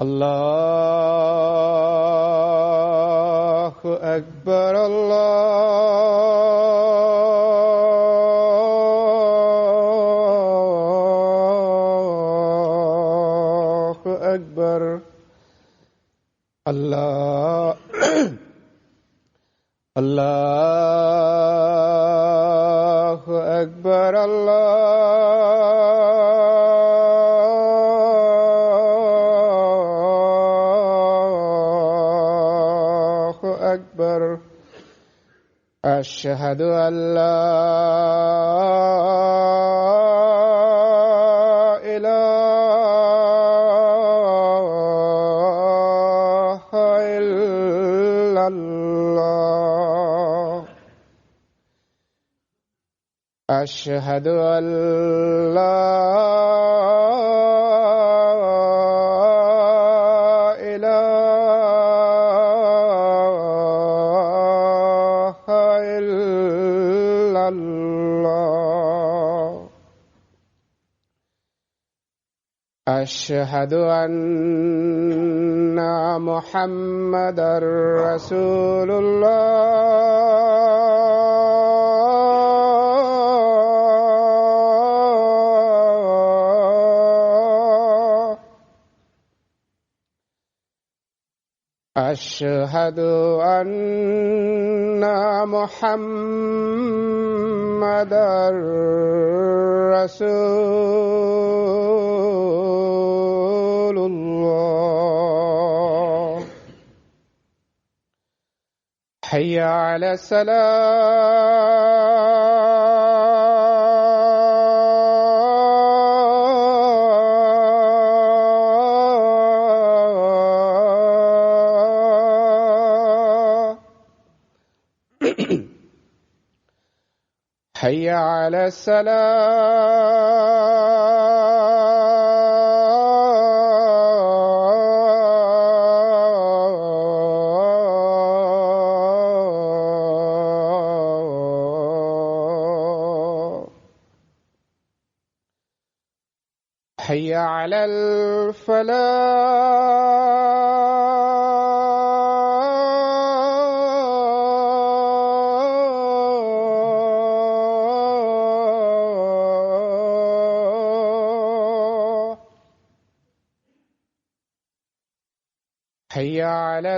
الله أكبر الله أكبر الله أكبر الله أكبر أشهد أن لا إله إلا الله أشهد أن لا إله إلا الله أشهد أن محمدًا رسول الله أشهد أن محمدًا رسول الله حي على الصلاة حي على الصلاة حي على الفلاح حي على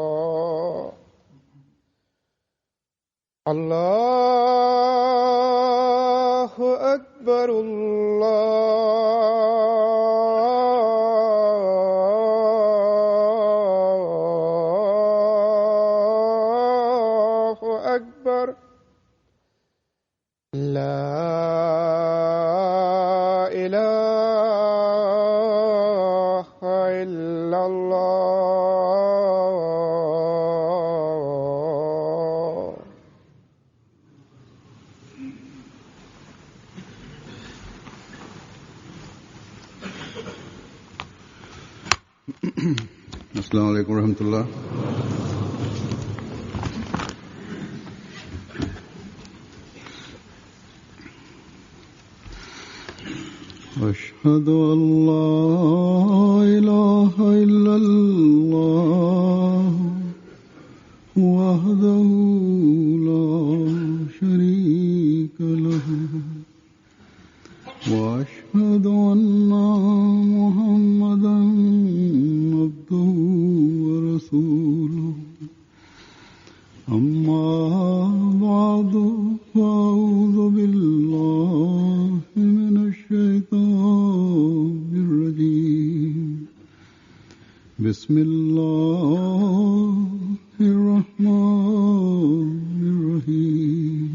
الفلاح الله أكبر الله أكبر لا إله إلا الله अस्सलामु अलैकुम रहमतुल्लाह। अशहदु अल्ला इलाहा इल्लल्लाह वहदहु ला शरीका लहु व अशहदु अन्ना मुहम्मदन अब्दुहु व रसूलुहु अम्मा बअदु फ़अऊज़ु बिल्लाहि मिनश शैतानिर रजीम बिस्मिल्लाहिर रहमानिर रहीम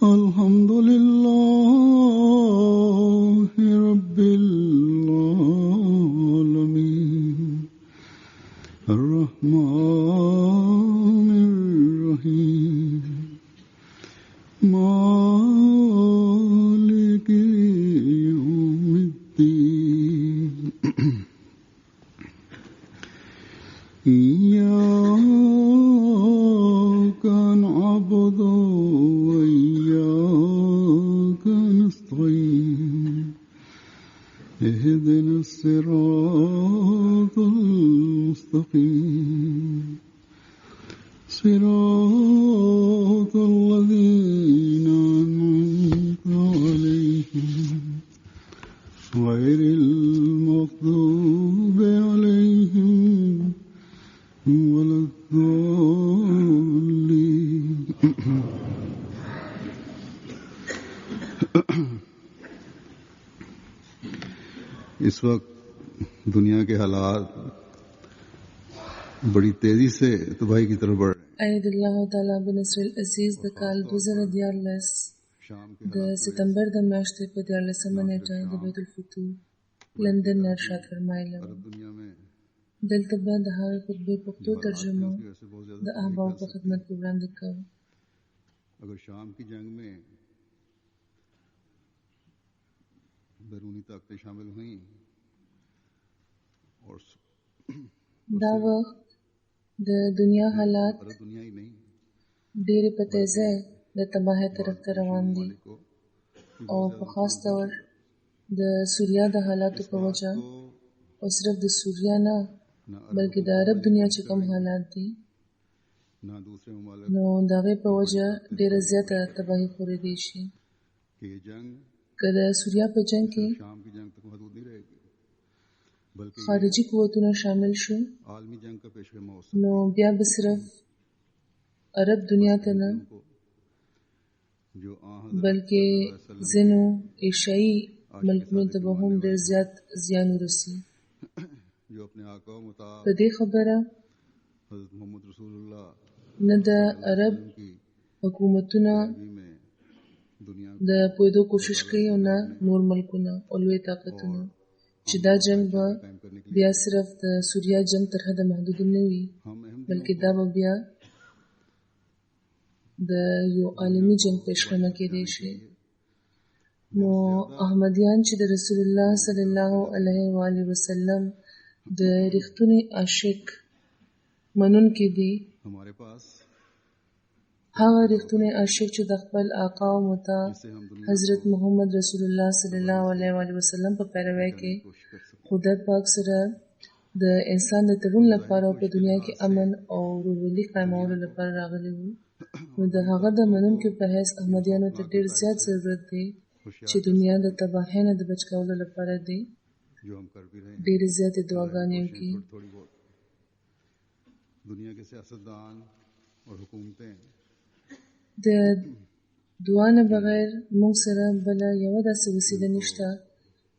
अल्हम्दुलिल्लाहि रब्बिल आलमीन अर्रहमानिर रहीम मालिकि यौमिद्दीन إياك نعبد وإياك نستعين اهدنا الصراط المستقيم صراط الذين أنعمت عليهم غير المغضوب عليهم ولا الضالين इस वक्त दुनिया के हालात बड़ी तेजी से तबाही की तरफ बढ़ रहे हैं। أيد الله تعالى بنصر العزيز د کال 2014 शाम के د ستمبر د میاشتې په 14مه نیټه د بیت الفتوح لندن نه ارشاد فرمایله अरब दुनिया में دلته به د هغې خطبې پښتو ترجمه की वजह से बहुत ज्यादा د احباب په خدمت کې وړاندې کوو अगर शाम की जंग में बैरूनी ताकतें शामिल हुई और دا وخت د دنیا حالات अरब दुनिया ही नहीं ډېرې په تیزۍ د تباهۍ طرف ته روان دي को او په خاص ډول د سوریا د حالاتو په وجه او صرف د سوریا نه بلکې د عرب دنیا چې کوم حالات دي ना दूसरे ममालिक نو د هغې په وجه ډېره زیاته تباهي خورېدی شي की ये जंग که د سوریا په جنګ کې शाम की जंग तक महदूद नहीं रहेगी बल्कि خارجي قوتونه شامل شو आलमी जंग का पेशवा हो نو بیا به صرف عرب دنیا ته نه को जो بلکې ځینو ایشیایي ملکونو ته به هم ډېر زیات زیان ورسي जो अपने आका व मुता په دې خبره हज़रत मोहम्मद रसूलुल्लाह نه د عرب की حکومتونه भी में दुनिया د پوهېدو کوشش کوي او نه نور ملکونه او لوی طاقتونه چې دا جنگ به कायम करने के بیا صرف د سوریا جنگ تر حده محدود نه وي लिए हम अहम بلکې دا به بیا د یو عالمي جنگ پیشخانه کېدی شي نو احمدیان چې د رسول الله صلی الله علیه و آله وسلم د رښتونی عاشق منونکي دي हमारे पास هغه رښتونی عاشق چې د خپل آقا او متا जिसे हम दुनिया حضرت محمد رسول الله صلی الله علیه و آله وسلم په پیروي کې की कोशिश कर सकते خدای پاک سره د انسان د تړون لپاره په دنیا کې امن او ورورولي قائمولو لپاره راغلی وو نو د هغه د منونکو په حیث احمدیانو ته ډېر زیات ضرورت دی چې دنیا د تباهۍ نه د بچ کولو لپاره دی जो हम कर भी रहे हैं ډېرې زیاتې دعاګانې وکړي थोड़ी बहुत दुनिया के सियासतदान और हुकूमतें د دعا نه بغیر موږ سره بله یوه داسې وسیله نشته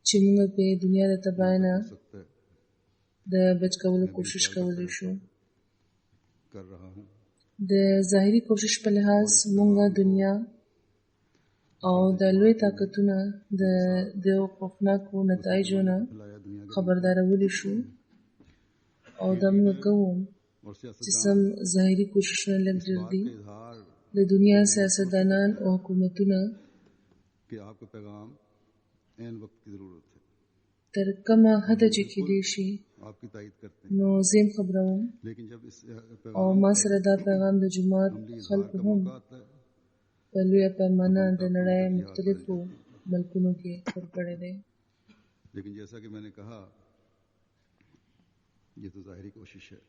چې موږ په دنیا د تباهۍ نه सकता है د بچ کولو کوشش کولی شو कर रहा हूँ د ظاهري کوشش په لحاظ موږ دنیا او د لوی طاقتونه د خوفناکو نتایجو نه लाया दुनिया के خبردارولی شو او دا موږ کوو और چې सियासतदान سم ظاهري کوششونه لږ ډېر دي के इजहार د دنیا سیاستدانان او حکومتونه कि आपका पैगाम ऐन वक्त की ज़रूरत है تر کومه حده چې کېدی شي आपकी तायद करते हैं نو زم خبروم लेकिن जब इस او पैगाम ما سره دا پیغام د جماعت अमली इजहार خلکو का هم मौका आता है په لویه پیمانه د نړۍ مختلفو ملکونو کې ورکړی دی लेकिन जैसा कि मैंने कहा ये तो ज़ाहिरी कोशिश है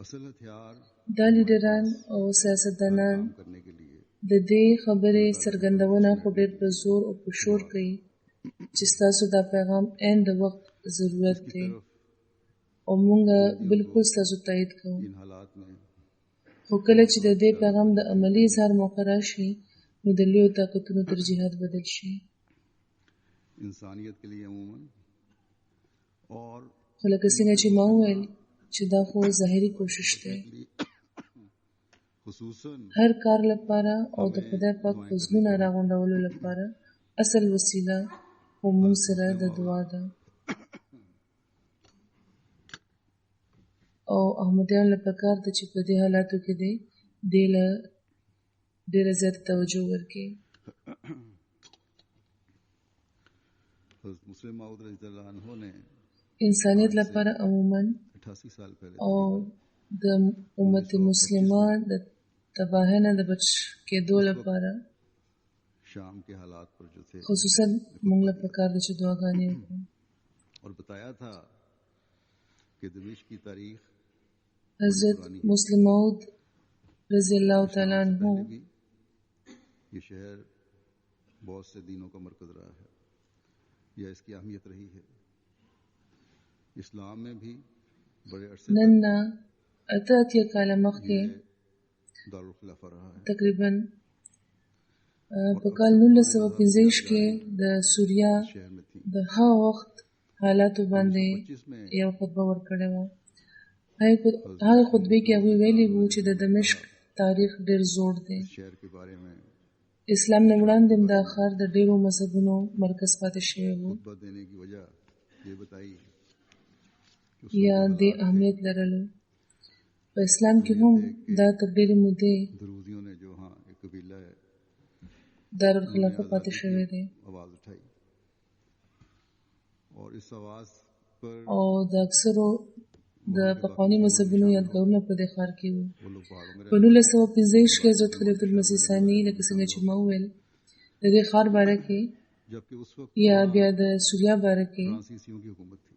असल हथियार دا لیډران او سیاستدانان काम करने के लिए د دې خبرې څرګندونه خو ډېر په زور او په شور کوي چې ستاسو دا پیغام عین د وخت ضرورت دی او موږ بالکل ستاسو تایید کوو इन हालात में خو کله چې د دې پیغام د عملی اظهار موقع راشي نو د لویو طاقتونو ترجیحات بدل شي इंसानियत के लिए अमूमन और خو لکه څنګه چې ما وویل چې دا خو ظاهري کوشش دی خصوصاً هر کار لپاره او د خدای پاک فضلونه راغونډولو لپاره اصل وسیله خو موږ سره د دعا ده او احمدیان له پکار ده چې په دې حالاتو کې دی دې له ډېره زیاته توجه ورکړي حضرت مسلم موعود رضی اللہ عنہ نے انسانیت لپاره عموما 88 साल पहले او د امت مسلمه د تباهۍ نه د بچ کېدو لپاره शाम के हालात पर जो थे خصوصا موږ له پکار ده چې دعاګانې وکړو. और बताया था कि दमिश्क की तारीख حضرت مسلم موعود رضی الله تعالی عنہ पहले भी ये शहर बहुत से दीनों का मरकज रहा है या इसकी अहमियत रही है. इस्लाम में भी बड़े अरसे نن نه اته اتیا کاله مخکې दारुल खिलाफा रहा है. تقریبا په کال 1915 کې د سوریا शहर में थी. د هغه وخت حالاتو باندې 25 में یو خطبه ورکړې وه. هغه خطبې کې هغوی ویلي وو چې د دمشق تاریخ ډېر زوړ دی. शहर के बारे में اسلام نه وړاندې هم دا ښار د ډېرو مذهبونو مرکز پاتې شوی و खुतबा देने की वजह ये बताई یا د اهمیت لرلو. په اسلام کې هم دا تر ډېرې مودې दरूदियों ने जो हाँ एक कबीला है دارالخلافه پاتې شوی دی आवाज उठाई और इस आवाज पर او د اکثرو د پخواني مذهبونو یادګارونه په دې ښار کې وو. वो लोग पहाड़ों में په 1915 کې حضرت خلیفة المسیح ثاني لکه څنګه چې ما وویل د دې ښار باره کې जबकि उस वक्त یا بیا د سوریا باره کې फ्रांसीसियों की हुकूमत थी.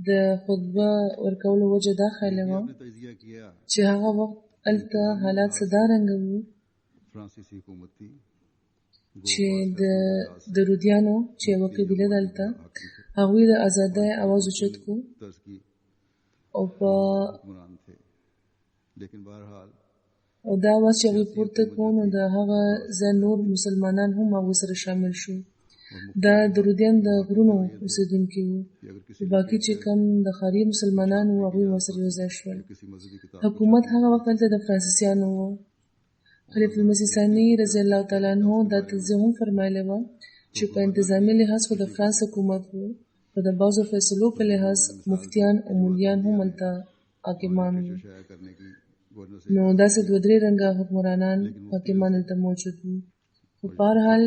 د خطبه ورکولو وجه دا خیاله وه ने तजिया किया چې هغه وخت هلته حالات څه دارنګه وو फ्रांसीसी हुकूमत थी چې د درودیانو چې یوه قبیله ده هلته هغوی د ازادۍ اواز اوچت کړو तर्ज की او په हुक्मरान थे. लेकिन बहरहाल او دا اواز چې هغوی پورته کړو نو د هغه ځای نور مسلمانان هم هغوی سره شامل شو. دا درودیان د غرونو اوسېدونکي وو. कि अगर किसी باقي چې کم د ښاري مسلمانان وو هغوی ورسره یوځای شول. किसी मजहबी किताब حکومت هغه وخت هلته د فرانسیسیانو وو. خلیفة المسیح ثاني رضی الله تعالی عنہ دا تجزیه هم فرمایلې وه چې په انتظامي لحاظ خو د فرانس حکومت وو، خو د بعضو فیصلو په لحاظ مفتیان او مولیان هم هلته حاکمان وو. शाया करने की गवर्नर से نو داسې دوه درې رنګه حکمرانان حاکمان هلته موجود وو. خو په هر حال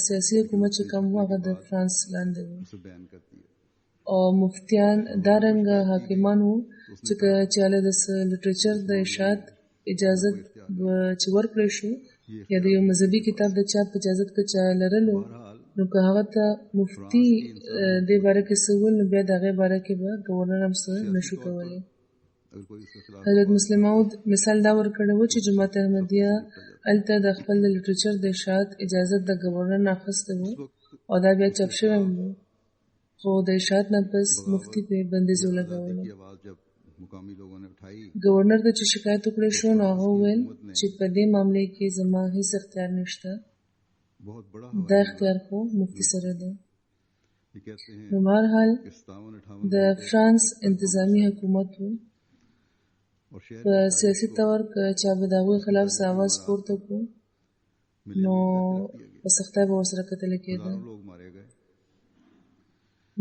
سیاسي حکومت چې کوم وو هغه د فرانس لاندې وو उसे बैन कर दिया. او مفتیان دا رنګه حاکمان وو چې که چاله د لټریچر د اشاعت اجازت چې ورکړی شو یا د یو مذهبي کتاب د چاپ اجازت که چا لرلو نو که هغه ته مفتي دې باره کې څه وویل نو بیا د هغې باره کې به ګورنر هم څه نشو کولی. अगर कोई इसके खिलाफ حضرت مسلم موعود مثال دا ورکړی و چې جماعت احمدیه هلته د خپل د لټریچر د اشاعت اجازت د ګورنر نه اخیستی و او دا بیا چاپ شوی هم و، خو د اشاعت نه پس مفتي پرې بندیز ولګولو. की आवाज जब मुकामी लोगों ने उठाई ګورنر ته چې شکایت وکړی شو نو هغه وویل چې په دې معاملې کې زما هیڅ اختیار نشته، बहुत बड़ा دا اختیار خو مفتي سره دی. ये कहते हैं نو بهرحال कि 57 د فرانس انتظامی حکومت و और शहर په سیاسي طور که چا به د هغوی خلاف څه اواز پورته کړو نو په سختۍ به ورسره کتل کېده. हजारों लोग मारे गए.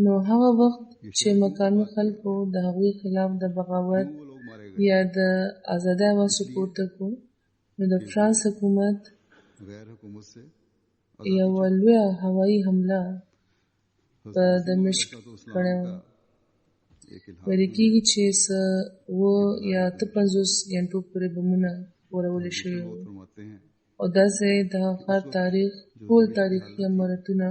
نو هغه وخت چې مقامي خلکو د هغوی خلاف د بغاوت वो लोग मारे गए یا د ازادۍ اواز چې پورته کړو نو د فرانس حکومت गैर हुकूमत से یوه لویه هوایي حمله په دمشق کړې وه. एक इल्हाम ویل کېږي چې څه 7 یا 50 غنټو پورې بمونه ورولې شوي وو फरमाते हैं او داسې د هغه ښار تاریخ ټول تاریخي عمارتونه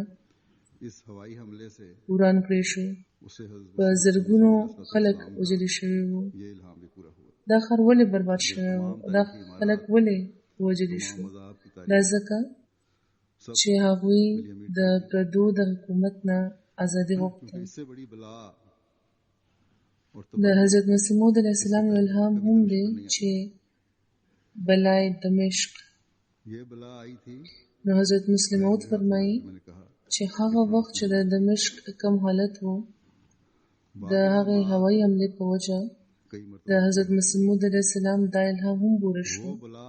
इस हवाई हमले से وران کړی شو. उसे हजरत په زرګونو خلک وژلي شوي وو. ये इल्हाम भी पूरा हुआ. دا ښار ولې برباد شوی و؟ دا خلک ولې وژلي شو؟ मज़ाहब की دا तारीख ځکه چې هغوی د پردو د حکومت نه ازادي غوښته. इससे बड़ी बला और د حضرت مسیح موعود علیه السلام یو الهام هم دی چې بلای دمشق. ये बला आई थी نو حضرت مسلم موعود فرمایي मैंने कहा چې هغه وخت چې د دمشق کم حالت وو د هغې هوایي حملې په وجه कई د मरतबा حضرت مسیح موعود علیه السلام دا الهام هم پوره شو वो बला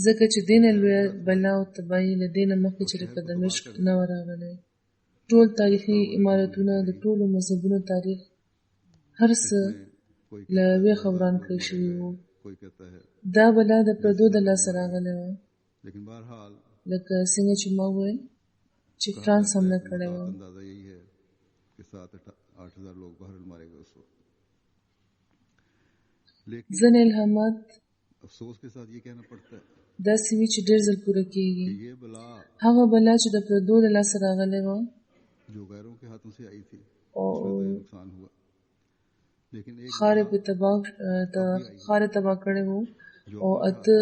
ځکه چې دینه لویه بلا او تباهي له دینه مخکې چې په دمشق نه و راغلی. ټول تاریخي عمارتونه د ټولو مذهبونو تاریخ هر څه कोई له ویښه وران کړی شوي وو. कोई कहता है دا بلا د پردو د لاسه راغلی وه लेकिन बहरहाल لکه څنګه چې ما وویل چې فرانس حمله کړې وه. अंदाजा यही है कि 7-8 हज़ार लोग बहरहाल मारे गए उस वक्त. लेकिन ځینې الهامات अफसोस के साथ ये कहना पड़ता है داسې وي چې ډېر ځل پوره کېږي. कि ये बला هغه بلا چې د پردو له لاسه راغلی وه जो गैरों के हाथों से आई थी او उसमें तो ये नुकसान हुआ, लेकिन एक خارې बला په خارې تباه کړی وو जो او अपने اته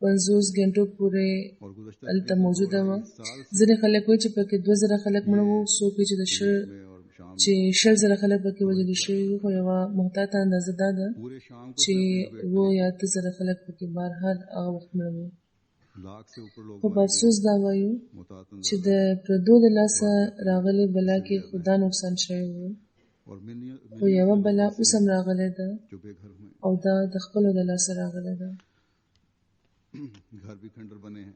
50 غنټو پورې और गुज़श्ता هلته तकरीबन موجوده وه. 2.5 साल से ځینې خلک وایي چې پکې 2000 خلک مړه وو، څوک وایي چې د में और शाम چې 10000 خلک پکې وژل شوي وو، خو یوه محتاطه اندازه دا ده पूरे शाम को چې 7 یا 8000 خلک پکې بهرحال هغه وخت مړه وو. लाख से ऊपर लोग خو په افسوس دا وایو मुतात چې د پردو د لاسه راغلې بلا کې خدا نقصان شوی وو، और خو یوه بلا اوس هم راغلی ده जो बेघर हुए, او دا د خپلو د لاسه راغلی ده. घर भी खंडर बने हैं,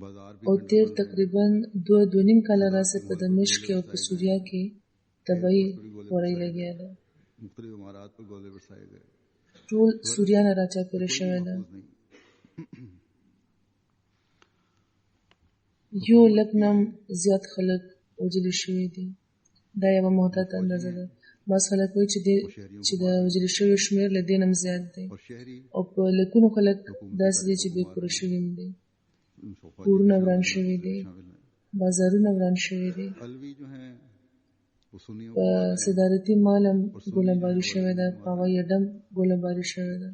बाजार भी او खंडर تیر बन रहे हैं, تقریبا 2.5 کاله راځي په دمشق او په سوریا کې تبعی وری لګیا ده. मुख्तलिफ इमारात पर गोले बरसाए गए, ټول سوریا نه راچاپېره شوی ده. महफूज नहीं. یو لږ نه هم زیات خلک وژل شوي دي. دا یوه محتاطه اندازه ده. بعض خلک وایي چې د وژل شویو شمېر له دې نه هم زیات دی और शहरी او په لکونو خلک داسې دي چې بې کوره شوي هم دي. کورونه وران شوي دي، शामिल हैं. بازارونه وران شوي دي، अलवी जो हैं वो सुन्नियों په को صدارتي مال هم ګولیباري شوې ده، په هوایي اډه هم ګولیباري شوې ده،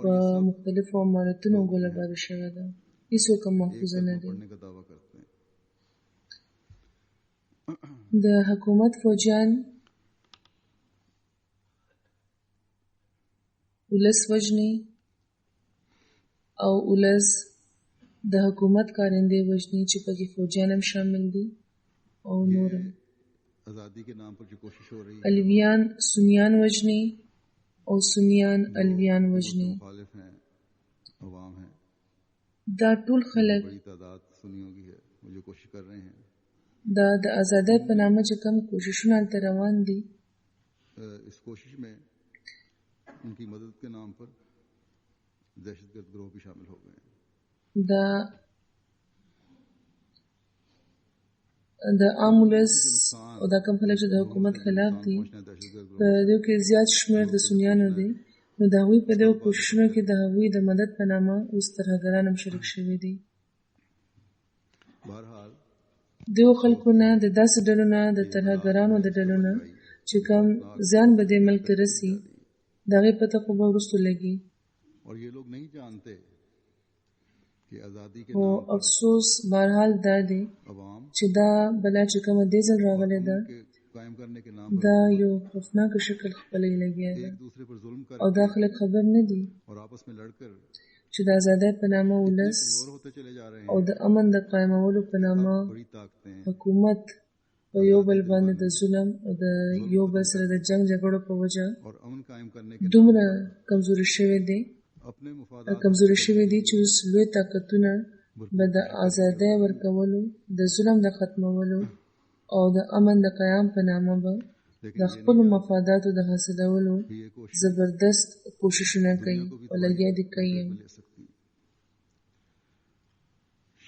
په مختلفو عمارتونو ګولیباري شوې ده. هېڅوک هم محفوظه نه دي. पढ़ने का दावा करते हैं. د حکومت فوجیان ولس وژني او ولس د حکومت کارندې وژني چې پکې فوجیان هم شامل دي او نور هم. आज़ादी के नाम पर जो कोशिश हो रही है, الویان سنیان وژني او سنیان الویان وژني. मुखालिफ हैं, अवाम हैं, دا ټول خلک बड़ी तादाद सुन्नियों की है, वो जो कोशिश कर रहे हैं. دا د ازادۍ په نامه چې کوم کوششونه هلته روان دي، इस कोशिश में उनकी मदद के नाम पर दहशतगर्द गिरोह भी शामिल हो गए हैं. دا د عام ولس او دا کوم خلک چې د حکومت خلاف دي، په دې کې زیات شمېر د سنیانو دی. نو د هغوی په دغو کوششونو کې د هغوی د مدد په نامه اوس ترهګران هم شریک شوي دي. बहरहाल دغو خلکو نه د داسې ډلو نه د ترهګرانو د ډلو نه چې کوم زیان به دې ملک ته رسي، د هغې پته خو به وروستو لګي. और ये लोग नहीं जानते कि आज़ादी के خو नाम पर افسوس بهرحال دا دی अवाम چې دا بلا چې کومه دې ځل راغلی ده، के कायम करने के नाम دا یو خوفناک شکل خپلوي لګیا पर ده एक दूसरे पर जुल्म कर او دا خلک خبر نه دي और आपस में लड़कर چې د ازادۍ په نامه ولس कमजोर होते चले जा रहे او हैं. د امن د قائمولو په نامه बड़ी ताकतें حکومت په یو بل باندې د ظلم او د یو بل سره د جنگ جګړو په وجه और अमन कायम करने के دومره کمزوري شوي دي अपने मुफादात کمزوري شوي دي چې اوس لوی طاقتونه به د ازادۍ ورکولو، د ظلم د ختمولو او د امن د قیام په نامه به د خپلو مفاداتو د حاصلولو ये कोशिश زبردست کوششونه کوي او لګیا دي کوي. में ले सकती.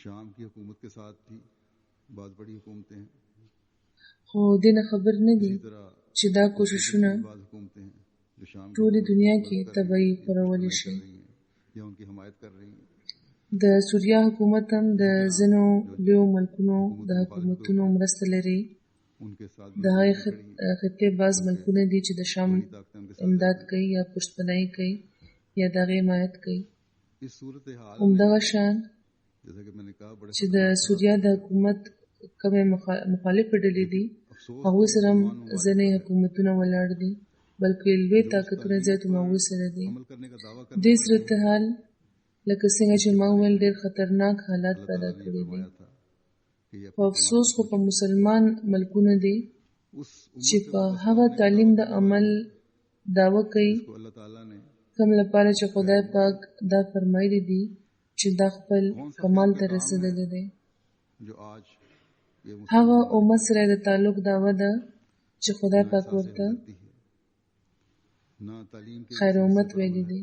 शाम की हुकूमत के साथ भी बहुत बड़ी हुकूमतें हैं. خو دې نه خبر نه دي इसी तरह چې دا کوششونه بعض हुकूमतें हैं जो शाम की ټولې دنیا کې تبعی خپرولی कर شي. रही हैं या उनकी हमायत कर रही हैं. د سوریا حکومت هم د ځینو لویو ملکونو د حکومتونو مرسته لري. उनके साथ د هغې خطې بعض ملکونه دي چې د شام ताकतें उनके साथ امداد کوي یا پشتپناهي کوي یا د هغې حمایت کوي. इस सूरत हाल همدغه شان जैसा कि मैंने कहा बड़े چې د سوریا د حکومت کومې مخالفې ډلې دي، هغوی سره هم ځینې حکومتونه ولاړ دي، بلکې لوی طاقتونه زیات هم هغوی سره دي. अमल करने का दावा कर دې صورتحال لکه څنګه چې ما وویل ډېر خطرناک حالات پیدا کړي دي. था कि ये په افسوس خو په مسلمان ملکونه دي उस چې په هغه تعلیم د عمل دعوه کوي को अल्लाह ताला ने کوم لپاره چې خدای پاک دا فرمایلی دي چې دا خپل کمال ته رسېدلی دی. जो आज ये هغه امت سره د تعلق دعوه ده چې خدای پاک ورته करती है ना तालीम के خیر امت ویلی دی.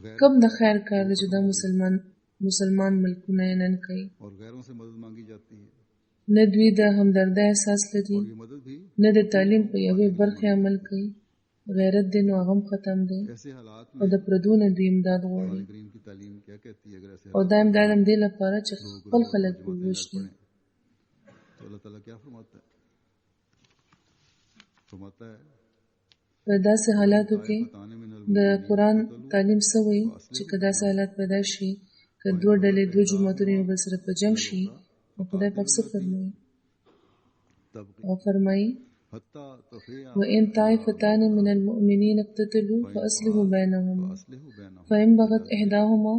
गैर کوم د خیر کار دی چې دا مسلمان ملکونه یې نن کوي. और गैरों से मदद मांगी जाती है نه دوی د همدردۍ احساس لري، और ये मदद भी نه د تعلیم په یوې برخې عمل کوي، غیرت دی نو هغه هم ختم دی ऐसे हालात او में د پردو نه دوی امداد غواړي कुरान करीम की तालीम क्या कहती है अगर ऐसे او हालात دا امداد هم دی لپاره چې दो خپل ग्रोह और خلک जमातें लड़ ووژني पड़ें तो अल्लाह ताला क्या फरमाता है په داسې حالاتو کې बताने में د قرآن تعلیم څه وایي چې که داسې حالات پیدا شي که دوه ډلې دوه جماعتونه یو بل سره په جنګ شي نو خدای پاک څه فرمایي او فرمایي حتی تفریع وإن طائفتان من المؤمنين اقتتلوا فأصلحوا بينهما فإن بغت إحداهما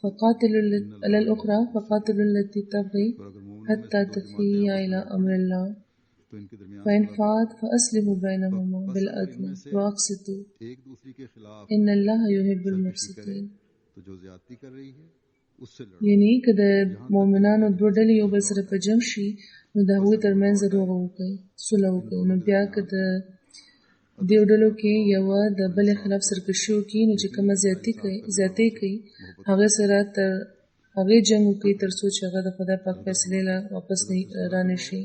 فقاتلوا على الأخرى فقاتلوا التي تبغي حتى تفيء إلى أمر الله तो इनके दरमियान فإن فات فأصلحوا بينهما بالعدل وأقسطوا एक दूसरे के खिलाफ إن الله يحب المقسطين तो जो ज्यादती कर रही है उससे लड़ो یعنی که د مؤمنانو دوه ډلې یو بل سره په جنګ شي نو د هغوی ترمنځ دروغ وکړي صلح وکړي نو بیا که د دې ډلو کې یوه د بلې خلاف سرکشي وکړي نو چې کومه زیاتې کوي هغې سره تر هغې جنګ وکړي تر څو چې هغه د خدای پاک فیصلې له واپس را نه شي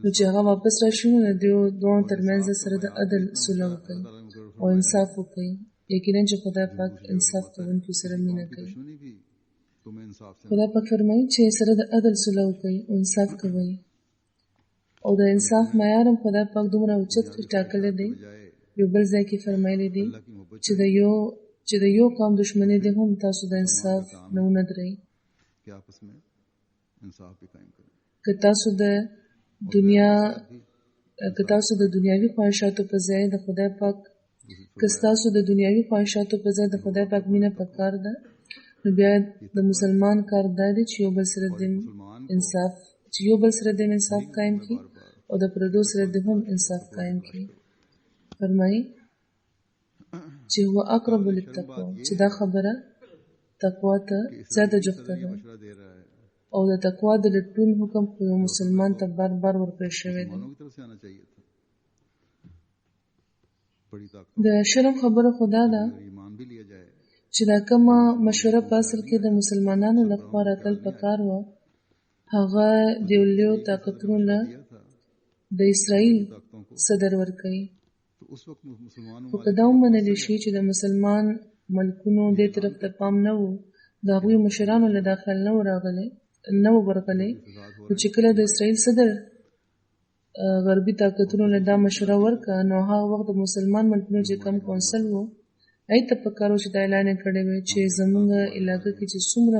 نو چې هغه واپس راشي نو د دواړو ترمنځ سره د عدل صلح وکړي او انصاف وکړي یقینا چې خدای پاک انصاف کوونکو سره مینه کوي दुश्मनी भी तुम्हें इंसाफ से خدای پاک فرمایي چې سره د عدل صلح وکړئ او انصاف کوئ او د انصاف معیار هم خدای پاک دومره اوچت ټاکلی دی یو بل ځای کې فرمایلی دی چې د یو قوم دښمني دی هم تاسو د انصاف نه ونه درئ कि आपस में इंसाफ भी कायम करें که تاسو د دنیاوي خواهشاتو په ځای د خدای پاک که ستاسو د دنیاوي خواهشاتو په ځای د خدای پاک مینه پکار ده نو بیا د مسلمان کار دا دی چې یو بل سره د انصاف قائم کړي او د پردو سره د هم انصاف قائم کړي فرمایي چې هو اقرب للتقوى چې دا خبره تقوا ته زیاته جوخته ده मशवरा दे रहा है او د تقوا د لټون حکم خو یو مسلمان ته بار بار ورکړل شوی دی मानव की तरफ से आना चाहिए था बड़ी ताकत د شرم خبره خدا ده अगर ईमान भी लिया जाए چې دا کومه مشوره په اصل کې د مسلمانانو لپاره تل پکار و هغه د یو طاقتونو له د اسرائیل صدر ورکړي तो उस वक्त मुसलमानों خو که دا ومنلی شي چې د مسلمان ملکونو دې طرف ته پام نه و د هغوی مشرانو له داخل نه و ورغلی نو چې کله د اسرائیل صدر غربي طاقتونو له دا مشوره ورکړه نو هغه وخت د مسلمان ملکونو چې کم کونسل و هغې ته پکار و چې دا اعلان یې کړی وی چې زموږ علاقه کې چې څومره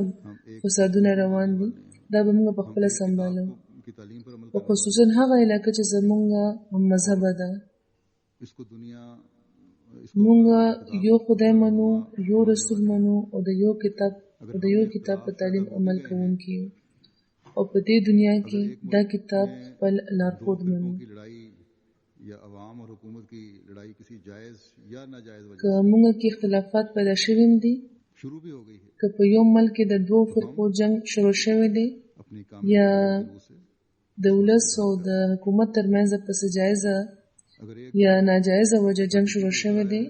فسادونه روان دي دا به موږ په خپله سنبالو की तालीम पर अमल او خصوصا هغه علاقه چې زموږ مذهبه ده इसको दुनिया موږ یو خدای منو یو رسول منو او د یو کتاب په تعلیم عمل کوونکي یو او په دې دنیا کې دا کتاب خپل لارښود منو की लड़ाई या अवाम और हुकूमत की लड़ाई किसी जायज या नाजायज वजह که موږ کې اختلافات پیدا شوي دي शुरू भी हो गई है که په یو ملک کې د دوو فرقو جنگ شروع شوی دی अपनी काम یا से د ولس او د حکومت ترمنځ پس جایزه अगर एक یا ناجایزه وجه جنگ شروع شوی دی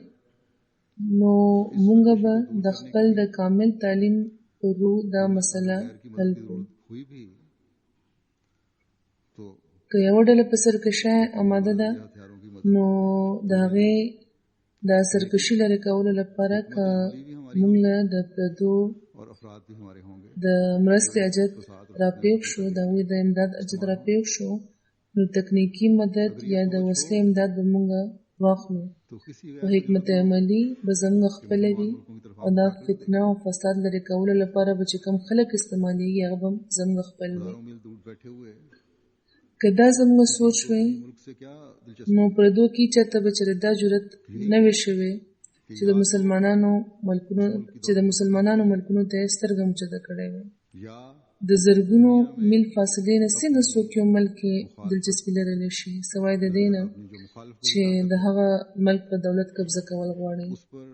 نو موږ به د خپل د کامل تعلیم پر روح دا مسله حل کړو हुई भी तो که یو ډله په سرکشي آماده ده हथियारों की نو د هغې د سرکشي لرې کولو لپاره که موږ له د پردو और अफराद भी हमारे होंगे د مرستې اجت راپېښ شو د هغوی د امداد اجت راپېښ شو نو تکنیکی مدد یا د وسلې امداد به موږ واخلو तो किसी په حکمت عملي به زموږ خپله وي او دا فتنه او فساد لرې کولو لپاره به چې کوم خلک استعمالیږي هغه به زموږ خپل وي میل دور बैठे हुए که دا زموږ سوچ وي मुल्क से क्या दिलचस्पी نو پردو کې چاته به چېرې دا جرأت نه وي شوی چې د مسلمانانو ملکونو ته یې سترګه اوچته کړې وي या د زرګونو میل فاصلې نه څنګه څوک یو ملک کې دلچسپي لرلی شي سوای د دې نه जो मुखालिफ چې د هغه ملک په دولت قبضه کول غواړي उस पर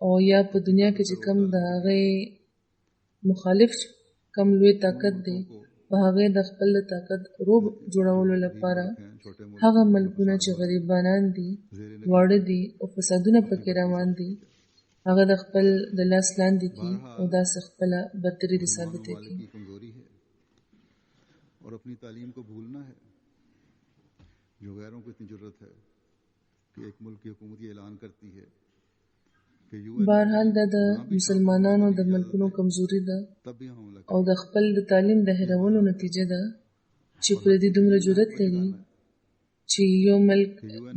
او یا په دنیا کې چې کم د هغې مخالف کم لوی طاقت دی په هغې د خپل طاقت روب جوړولو لپاره छोटे मुल्क هغه ملکونه چې غریبانان دي واړه دي او فسادونه پکې روان دي هغه د خپل د لاس لاندې کی او داسې خپله برتري دي ثابته वाले کړي की कमजोरी है और अपनी तालीम को भूलना है जो गैरों को इतनी जरूरत है कि एक मुल्क की हुकूमत ये ऐलान करती है कि بهرحال دا د مسلمانانو د ملکونو کمزوري ده तब भी हम हमला او د خپل د تعلیم د هیرولو نتیجه ده چې پر دې دومره جرأت لري چې یو ملک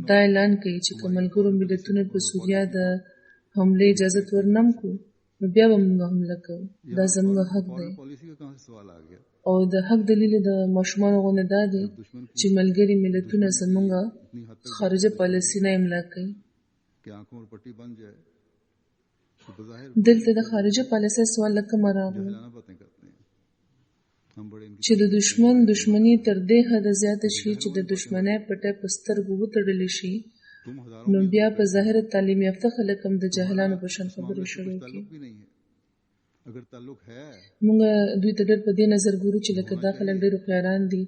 دا اعلان کوي چې که ملګرو ملتونو په سوریا د حمله اجازه ورنم کو نو بیا به موږ حمله کوو دا زموږ حق دی पॉलिसी का कहां से सवाल आ गया او د حق دلیل د ماشومانو غونه دا دی چې ملګري ملتونه زموږ خارجه پالیسي نه املا کوي कि आंखों पर पट्टी बन जाए तो बज़ाहिर دلته د خارجه پالیسي سوال لکه راغلی जहलाना बातें करते हैं हम बड़े इनकी چې د دشمن دشمنی تر دې حد زیاته شي چې د دشمنۍ پټه په سترګو وتړل شي तुम हजारों نو بیا په ظاهر تعلیم یافته خلک هم د جاهلانو په شان خبرې شروع کوي ताल्लुक भी नहीं है अगर ताल्लुक है موږ دوی ته ډېر په دې نظر ګورو چې لکه دا خلک ډېر هوښیاران دي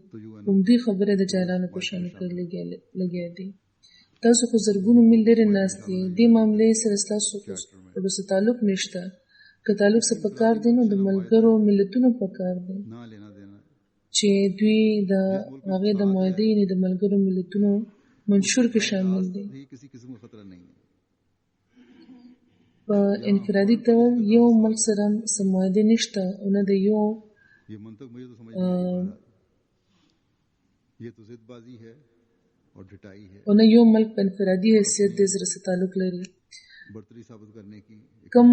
هم دوی خبره د جاهلانو په شان کوي لګیا دي تاسو خو زرګونو میل لرې ناست دي دې معاملې سره ستاسو ورسره تعلق نشته که تعلق څه پکار دی نو د ملګرو ملتونو پکار دی ना लेना देना چې دوی د هغې د معاهدې یعنې د ملګرو ملتونو منشور کې شامل دي भी किसी किस्म का खतरा नहीं है په انفرادي ډول یو ملک سره څه معاهدې نشته او نه د یو ये मंतक मुझे तो समझ नहीं आ रहा ये तो जिदबाजी है और ढिठाई है او نه یو ملک په انفرادي حیثیت د زړه سره تعلق لري برتری ثابت करने की کم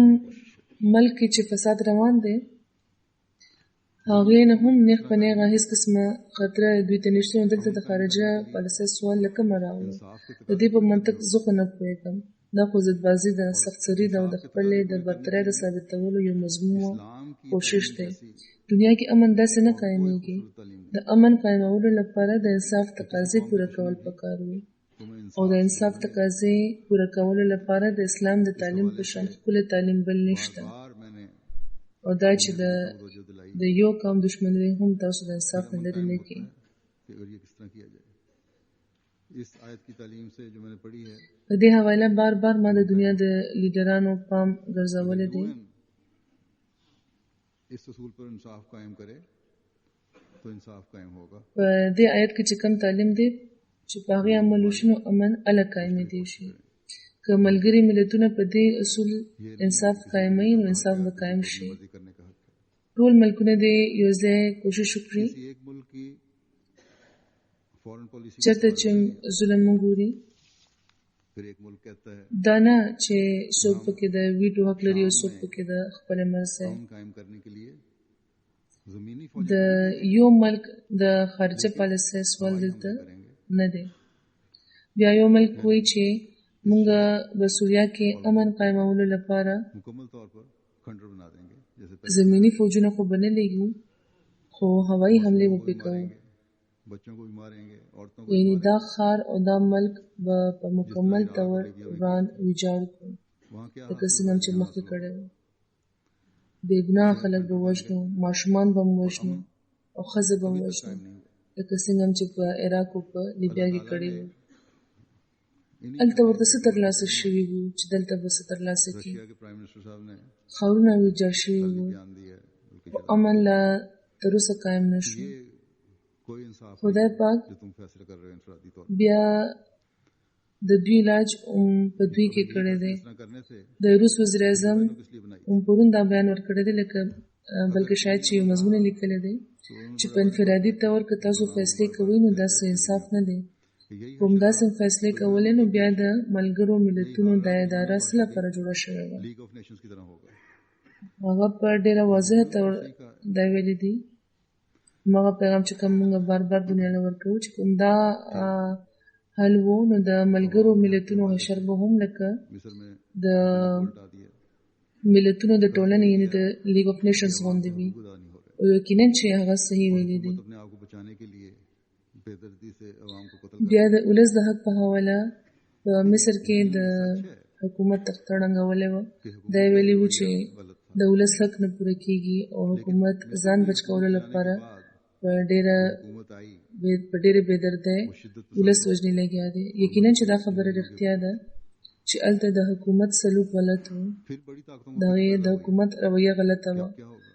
ملک کې چې فساد روان دی هغې نه هم نیغ په نیغه هېڅ قسمه خطره دوی ته نشته نو دلته د خارجه پالیسۍ سوال له کومه راغلی د دې په منطق زه خو نه پوهېږم دا خو ضدبازي ده سختسري ده او د خپلې د برترۍ د ثابتولو یو مضمومه کوشش دی دنیا کې امن داسې نه قایمیږي د امن قایمولو لپاره د انصاف تقاضې پوره کول پکار وي او د انصاف تقاضې پوره کولو لپاره د اسلام د تعلیم په شان ښکلی تعلیم بل نشته बार मैंने او دا چې तवज्जो दिलाई د یو قوم دشمني هم تاسو د انصاف نه لرې نه کړي कि अगर ये किस तरह किया जाए इस आयत की तालीम से जो मैंने पढ़ी है په دې حواله بار بار ما د دنیا د لیډرانو پام ګرځولی دی इस असूल पर इंसाफ कायम करे तो इंसाफ कायम होगा په دې آیت کې چې کوم تعلیم دی چې په هغې عمل وشي نو امن هله قایمېدی شي که ملګري ملتونه په دې اصول انصاف قایموي نو انصاف به قایم شي मर्जी करने का हक है ټول ملکونه دې یو ځای کوشش وکړي किसी एक मुल्क की फॉरेन पॉलिसी چېرته چې ظلم وګوري फिर एक मुल्क कहता है دا نه چې څوک پکې د ویټو حق لري او څوک پکې د خپلې مرضۍ امन कायम करने के लिए जमीनी د یو ملک د خارجه پالیسۍ سوال دلته نه دی بیا یو ملک وایي چې موږ په سوریا کې امن قایمولو لپاره मुकम्मल तौर पर खंडर बना देंगे जैसे زمینی فوجونه خو به نه لېږو خو هوایي حملې به پرې کوو बच्चों को भी मारेंगे औरतों को یعنې دا ښار او دا ملک به په مکمل ډول وران ویجاړ کړو वहाँ क्या لکه څنګه چې مخکې کړی و بېګناه خلک به وژنو ماشومان به م وژنو او ښځې به م وژنو لکه څنګه چې په عراق او په لیبیا کې کړي وو هلته ورته څه ترلاسه شوي وو چې دلته به څه ترلاسه کړي रशिया के प्राइम मिनिस्टर साहब ने ښارونه ویجاړ شوي وو बयान दिया है बल्कि خو امن لا تر اوسه قایم نه شو ये कोई इंसाफ خدای پاک जो तुम फैसला कर रहे हो इंफरादी तौर بیا د دوی علاج په دوی کې کړی دی पर करने से د روس وزیر اعظم किस लिए बनाई پرون دا بیان ورکړی دی لکه بلکې شاید چې یو مضمون یې لیکلی دی چې په انفرادي طور که تاسو فیصلې کوئ نو داسې انصاف نه دی कि यही په همداسې فیصلې کولی نو بیا د ملګرو ملتونو دا اداره څه لپاره جوړه شوې وه लीग ऑफ नेशंस की तरह होगा هغه په ډېره واضحه طور دا ویلي دي هماغه پیغام چې کوم موږ بار بار دنیا له ورکوو چې کوم دا حل و نو د ملګرو ملتونو حشر به هم لکه मिस्र में د उल्टा दिया ملتونو د ټولنې یعنې د لیګ آف نیشنز غوندې وي खुदा नहीं हो रहा او یقینا چې هغه صحیح ویلي دي अपने आप को बचाने के लिए बेदर्दी से अवाम को कत्ल بیا د ولس د حق په حواله په مصر کې د حکومت تخته ړنګولې وه دا یې ویلي وو چې د ولس حق نه پوره کېږي او حکومت ځان بچ کولو لپاره په हुकूमत आई ډېرې بېدردۍ ولس وژنې لګیا دی یقینا چې دا خبره رښتیا ده چې هلته د حکومت سلوک غلط و फिर बड़ी ताकतों د هغې د حکومت رویه غلطه وه क्या होगा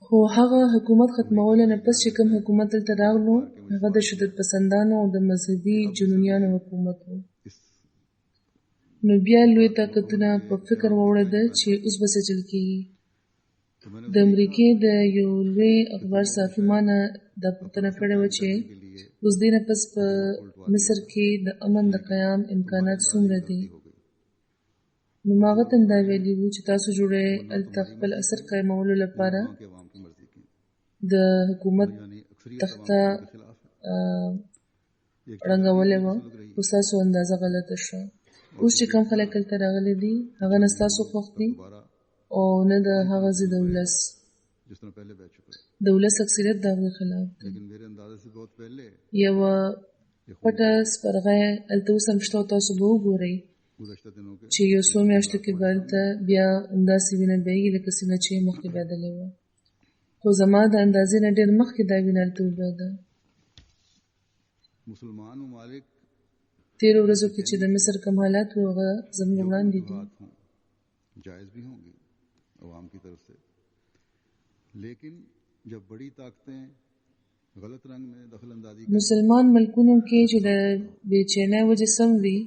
خو هغه حکومت ختمولو نه پس چې کوم حکومت دلته راغلو هغه د شدت پسندانو او د مذهبي جنونیانو حکومت و इस نو بیا لوی طاقتونه په فکر واوړده چې اوس به څه چل کېږي. तो मैंने د امریکې د یو لوی اخبار صحافي ما نه دا پوښتنه کړې وه چې اوس دې نه پس په مصر کې د امن د قیام امکانات څومره دي. हो गई نو ما هغه ته دا ویلي وو چې تاسو جوړې هلته خپل اثر قایمولو لپاره वहाँ के अवाम की मर्जी की د حکومت यानी अक्सरियत تخته अवाम के खिलाफ है एक رنګولې وه، خو ستاسو اندازه غلطه شوه. اوس چې کوم خلک هلته راغلي دي هغه نه ستاسو خوښ دي दोबारा او نه د هغه ضد د ولس. जिस तरह पहले बह चुका है د ولس اکثریت د هغوی خلاف دی. लेकिन मेरे अंदाजे से बहुत पहले یوه پټه سپرغۍ هلته اوس هم شته او تاسو به وګورئ गुज़श्ता दिनों के چې یو څو میاشتو کې به هلته بیا همداسې وینه بهیږي لکه څنګه چې مخکې بهېدلې وه. خو زما د اندازې نه ډېر مخکې دا وینه هلته وبهېده. मुसलमान ममालिक تېرو ورځو کې چې د مصر کوم حالات وو هغه زموږ وړاندې دي. बात हों जायज़ भी होंगी अवाम की तरफ से लेकिन जब बड़ी ताकतें गलत रंग में दखल अंदाजी مسلمان ملکونو کې چې د بېچینۍ وجې سم وي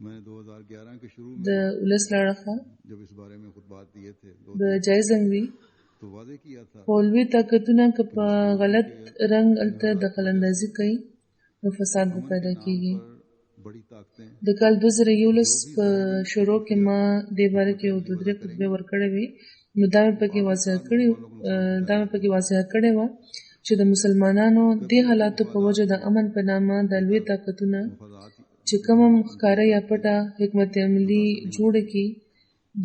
मैंने 2011 के शुरू د में ولس له اړخه जब इस बारे में खुतबात दिए थे د جایز هم وي، तो वादे किया था خو لوی طاقتونه که په غلط رنګ هلته دخل اندازي کوي نو فساد به پیدا کېږي. पर बड़ी ताकतें د کال 2011 په شروع کې ما دې باره کې یو دوه درې خطبې ورکړې وې. نو دا مې پکې واضح کړې وه چې د مسلمانانو دې حالاتو په وجه د امن په نامه د لوی طاقتونه मफादात چې کوم هم ښکاره یا پټه حکمت عملي جوړه کړي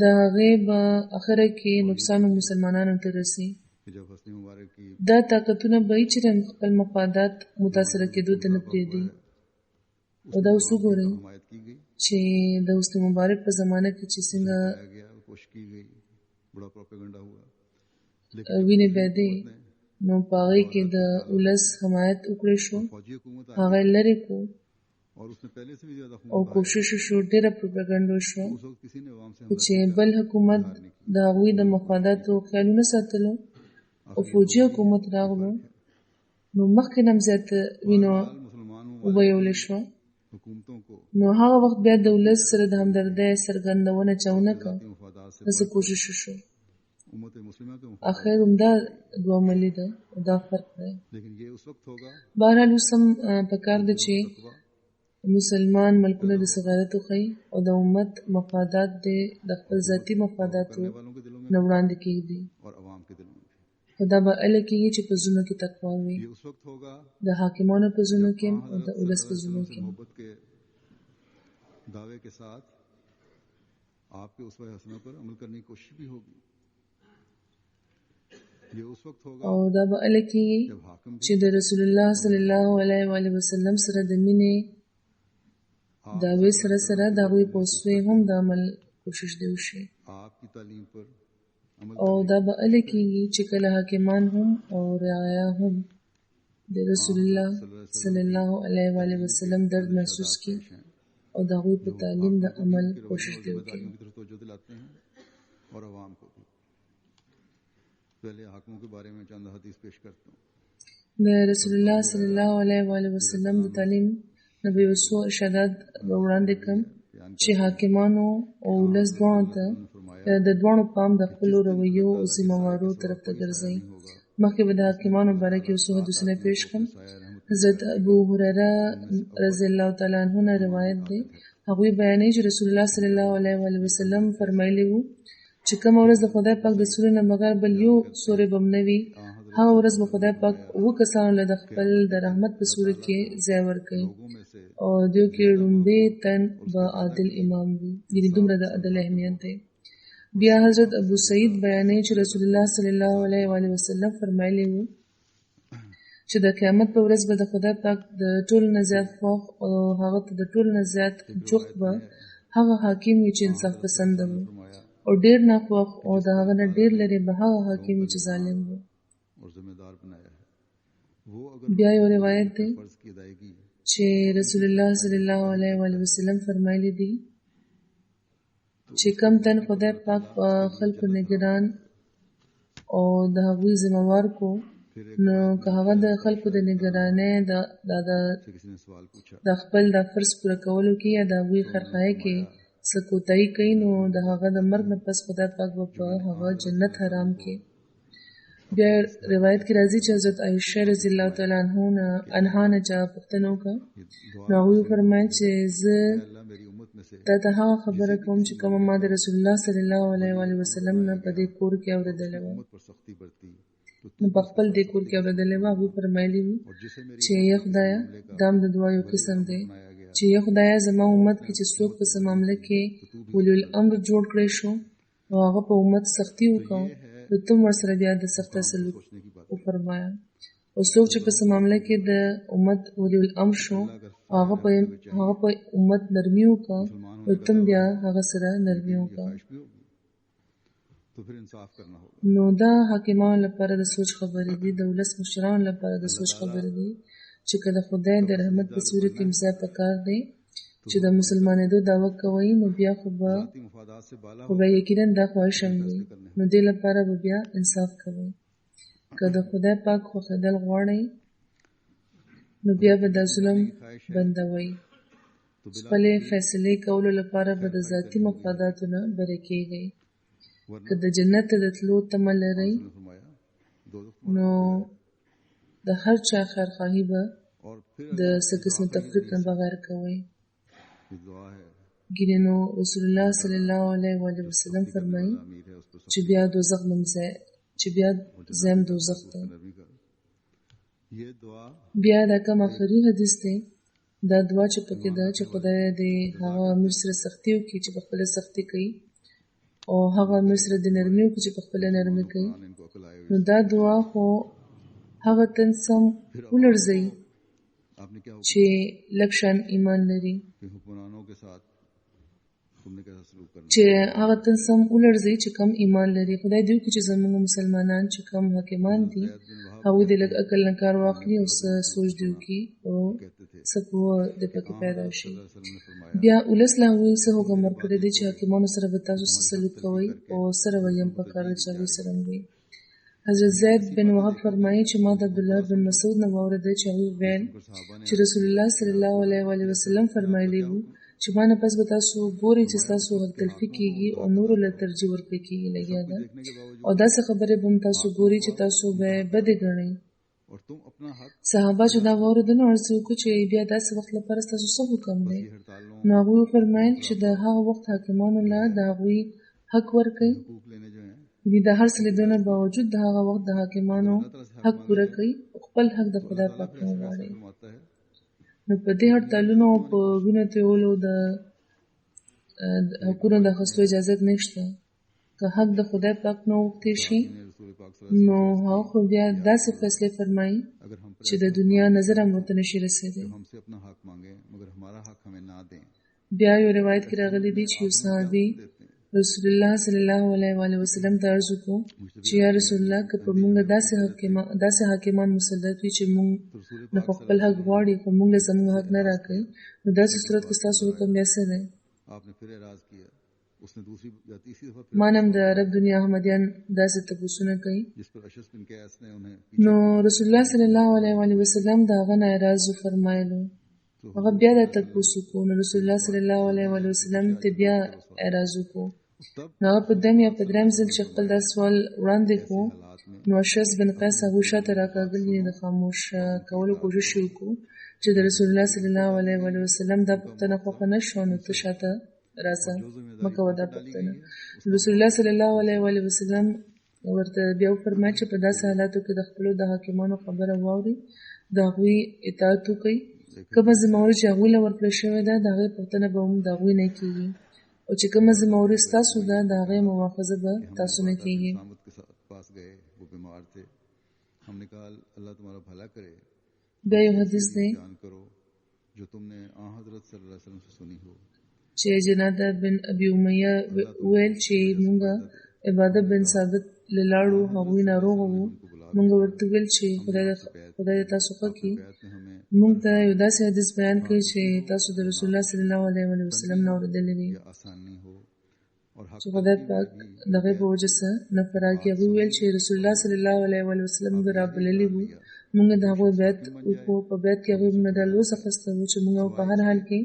د هغې به اخره کې نقصان مسلمانانو ته رسي. कि जब हस्नी मुबारक की دا طاقتونه به هیڅ رنګ خپل مفادات متاثره کېدو ته نه پرېږدي. او دا اوس وګورئ हिमायत की गई چې د حسني مبارک په زمانه کې چې څنګه बताया गया कोशिश की गई बड़ा प्रोपेगेंडा हुआ लेकिन وینې بهېدې نو په هغې کې د ولس حمایت وکړی شو، फौजी हुकूमत आई هغه یې لرې کړو और उसने पहले से भी ज्यादा खून او बहाया। کوشش وشو ډېره پروپاګنډا وشوه उस वक्त किसी ने अवाम से خو چې بل حکومت د هغوی د مفاداتو خیالونه ساتلو او فوجي حکومت راغلو نو مخکې نه هم زیاته وینه मुसलमान وبهیولې شوه. हुकूमतों को نو هغه وخت بیا د ولس سره د همدردۍ څرګندونه چا ونه کړه، मफादात से داسې کوشش وشو. उम्मत मुस्लिमा के मफादात اخر همدا دوه عملي ده او دا فرق دی. लेकिन ये उस वक्त होगा بهرحال اوس هم پکار ده چې तकवा مسلمان ملکونه د صغارت وښیي او د امت مفادات دې د خپل ذاتي مفاداتو वालों के दिलों में نه وړاندې کېږدي. और अवाम के दिलों में خو دا به هله کېږي چې په زړونو کې تقوا وي، ये उस वक्त होगा د حاکمانو په زړونو کې هم او د ولس په زړونو کې هم. मोहब्बत के दावे के साथ आपके उसवा हसना पर अमल करने की कोशिश भी होगी। ये उस वक्त होगा او دا به هله کېږي जब हाकिम چې د रسول الله صلی الله علیه و آله وسلم سره د مینې دعوې سره سره د هغوی په وسوې هم د عمل کوشش دې وشي. आपकी तालीम पर अमल او دا به هله کېږي چې کله حاکمان هم او رعایا هم د رسول الله صلی الله علیه و آله وسلم درد محسوس کړي او د هغوی په تعلیم د عمل کوشش دې وکړي. की तरफ तवज्जो दिलाते हैं और अवाम को भी। पहले हाकिमों के बारे में चंद हदीस पेश करता हूँ। د रسول الله صلی الله علیه و آله وسلم د تعلیم نه به یو څو ارشادات به وړاندې کړم چې حاکمانو او ولس دواړو ته د دواړو پام د خپلو رویو او ذمهوارو طرف ته ګرځوي. مخکې به د حاکمانو باره کې یو څو حدیثونه پیش کړم. حضرت ابو هریره رضی الله تعالی عنه نه روایت دی، هغوی بیانوي چې رسول الله صلی الله علیه و آله وسلم فرمایلی وو چې کومه ورځ د خدای پاک د سورې نه بغیر بل یو سورې به هم نه وي، هغه ورځ به خدای پاک اووه کسانو له د خپل د رحمت په سورې کې ځای ورکوي او دیو کې ړومبی تن به عادل امام وي. یعنې دومره د عدل اهمیت دی. بیا حضرت ابو سعید بیانوي چې رسول الله صلی الله علیه و آله وسلم فرمایلی وو چې د قیامت په ورځ به د خدای پاک د ټولو نه زیات خوښ او هغه ته د ټولو نه زیات جوخت به هغه حاکم وي چې انصاف پسنده وو او ډېر ناخوښ او د هغه نه ډېر لرې به هغه حاکم وي چې ظالم وو. और जिम्मेदार बनाया है वो अगर بیا یو روایت دی फर्ज की अदायगी چې رسول الله صلی الله علیه و آله وسلم فرمایلی دي چې کم تن خدای پاک په خلکو نگران او د هغوی ذمہوار کو نو که هغه د خلکو د نگرانۍ से किसी ने सवाल पूछा د خپل د فرض پوره کولو کې یا د هغوی خرخایۍ کې څه کوتاهي کوي نو د هغه د مرګ نه پس خدای پاک به په هغه جنت حرام کړي. بیا روایت کې راځي چې حضرت عائشہ رضی الله تعالی عنها نه چا پوښتنه وکړه نو هغوی فرمایل چې زه تا ته هغه خبره کوم چې کومه ما د رسول الله صلی الله علیه وسلم نه په دې کور کې اورېدلې وه. نو په خپل دې کور کې اورېدلې وه. هغوی فرمایلي وو چې یا خدایه دا هم د دعا یو قسم دی چې یا خدایه زما امت کې چې څوک په څه معامله کې ولی الامر جوړ کړی شو او هغه په امت سختي وکړه نو ته ورسره بیا د سخته سلوک وفرمایه. او څوک چې په څه معامله کې د امت ولی الامر شو هغه په امت نرمي وکړه نو ته بیا هغه سره نرمي وکړه. نو دا حاکمانو لپاره د سوچ خبرې دي، د ولس مشرانو لپاره د سوچ خبرې دي چې که د خدای د رحمت په سوري کې امضا پکار دی چې د مسلمانېدو دعوه کوئ نو بیا خو به یقینا دا خواهش هم وي نو دې لپاره به بیا انصاف کوئ. که د خدای پاک خوښېدل غواړئ نو بیا به دا ظلم بندوئ. خپلې فیصلې کولو لپاره به د ذاتي مفاداتو نه بری کېږئ. که د جنت ته د تلو تمه لرئ نو د هر چا خیرخواهي به د څه قسم تفریق نه بغیر کوئ. ګینې نو رسول الله صلی الله علیه وسلم فرمایي چې بیا دوزخ چې بیا ځایم دوزخ دی. بیا دا کوم آخري حدیث دی دا دعا چې پکې ده چې خدای دې هغه امیر سره سختي وکړي چې په خپله سختي کوي او هغه امیر سره د نرمي وکړي چې په خپله نرمي کوي. نو دا دعا خو هغه تن سم ولړزوي چې لږ شان ایمان لري چې هغه تن سم ولړزوي چې کم ایمان لري. خدای دې وکړي چې زموږ مسلمانان چې کم حاکمان دي هغوی د لږ عقل نه کار واخلي او څه سوچ دې وکړي او څه پوهه دې پکې پیدا شي. بیا ولس له هغوی څه حکم ورکړی دی چې حاکمانو سره به تاسو څه سلوک کوئ او څه رویه هم پکار ده چې هغوی سره وي. حضرت زید بن وهب فرمایي چې ما د عبدالله بن مسعود نه واورېدل چې هغوی ویل چې رسول الله صلی الله علیه وسلم فرمایلی وو چې ما نه پس به تاسو ګورئ چې ستاسو حق تلفي کېږي او نورو له ترجیح ورکړل کېږي لګیا ده او داسې خبرې به هم تاسو ګورئ چې تاسو به بدې ګڼئ. صحابه چې دا واورېدل نو عرض یې وکړو چې بیا داسې وخت لپاره ستاسو څه حکم دی؟ نو هغوی وفرمایل چې د هغه وخت حاکمانو له د هغوی حق ورکړئ. د هر څه لیدو نه باوجود د هغه وخت د حاکمانو حق پوره کوي او خپل حق د خدای پاک نه وغواړي. نو په دې هړتالونو او په وینو تویولو د حقونو د اخیستو اجازه نشته. که حق د خدای پاک نه وغوښتل شي نو هغه خو بیا داسې فیصلې فرمایي چې د دنیا نظر هم ورته نشي رسېدی. بیا یو روایت کې راغلی دی چې یو صحابي رسول الله صلی الله علیه وسلم ته عرض وکړو چې یا رسول الله که په موږ داسې حاکمان مسلط وي چې موږ نه په خپل حق غواړي خو موږ له زموږ حق نه راکوي نو داسې صورت کې ستاسو حکم بیا څه دی؟ ما نه هم د عرب دنیا احمدیان داسې تپوسونه کوي. نو رسول الله صلی الله علیه وسلم د هغه نه اعراض وفرمایلو. هغه بیا دا تپوس وکړو نو رسول الله صلی الله علیه وسلم ته بیا اعراض وکړو. نو هغه په دم یا په درېیم ځل چې خپل دا سوال وړاندې کړو نو اشعث بن قیس هغوی شاته راکاږلي د خاموش کولو کوشش یې وکړو چې د رسول الله صلی الله علیه وسلم دا پوښتنه خوښه نه شوه نو ته شاته راځه مه کوه دا پوښتنه. رسول الله صلی الله علیه وسلم ورته بیا وفرمایل چې په داسې حالاتو کې د خپلو د حاکمانو خبره واورئ د هغوی اطاعت وکړئ. کومه ذمهواري چې هغوی له ورکړل شوې ده د هغې پوښتنه به هم د هغوی نه کېږي او چې کومه ذمهواري ستاسو ده د هغې مواخذه به تاسو نه کېږي. بیا یو حدیث دی چې جناده بن ابي امیه ویل چې موږ عباده بن ثابت له لاړو هغوی ناروغ وو. موږ ورته ویل چې خدای تاسو ښه کړي. موږ ته یو داسې حدیث بیان کړي چې تاسو د رسول الله صلی الله علیه وسلم نه اورېدلی دی چې خدای پاک د هغې په وجه څه نه فراکي. هغوی ویل چې رسول الله صلی الله علیه وسلم موږ رابللي وو موږ د هغوی بیعت وکړو. په بیعت کې هغوی موږ دا لوز اخیستی و چې موږ په هر حال کې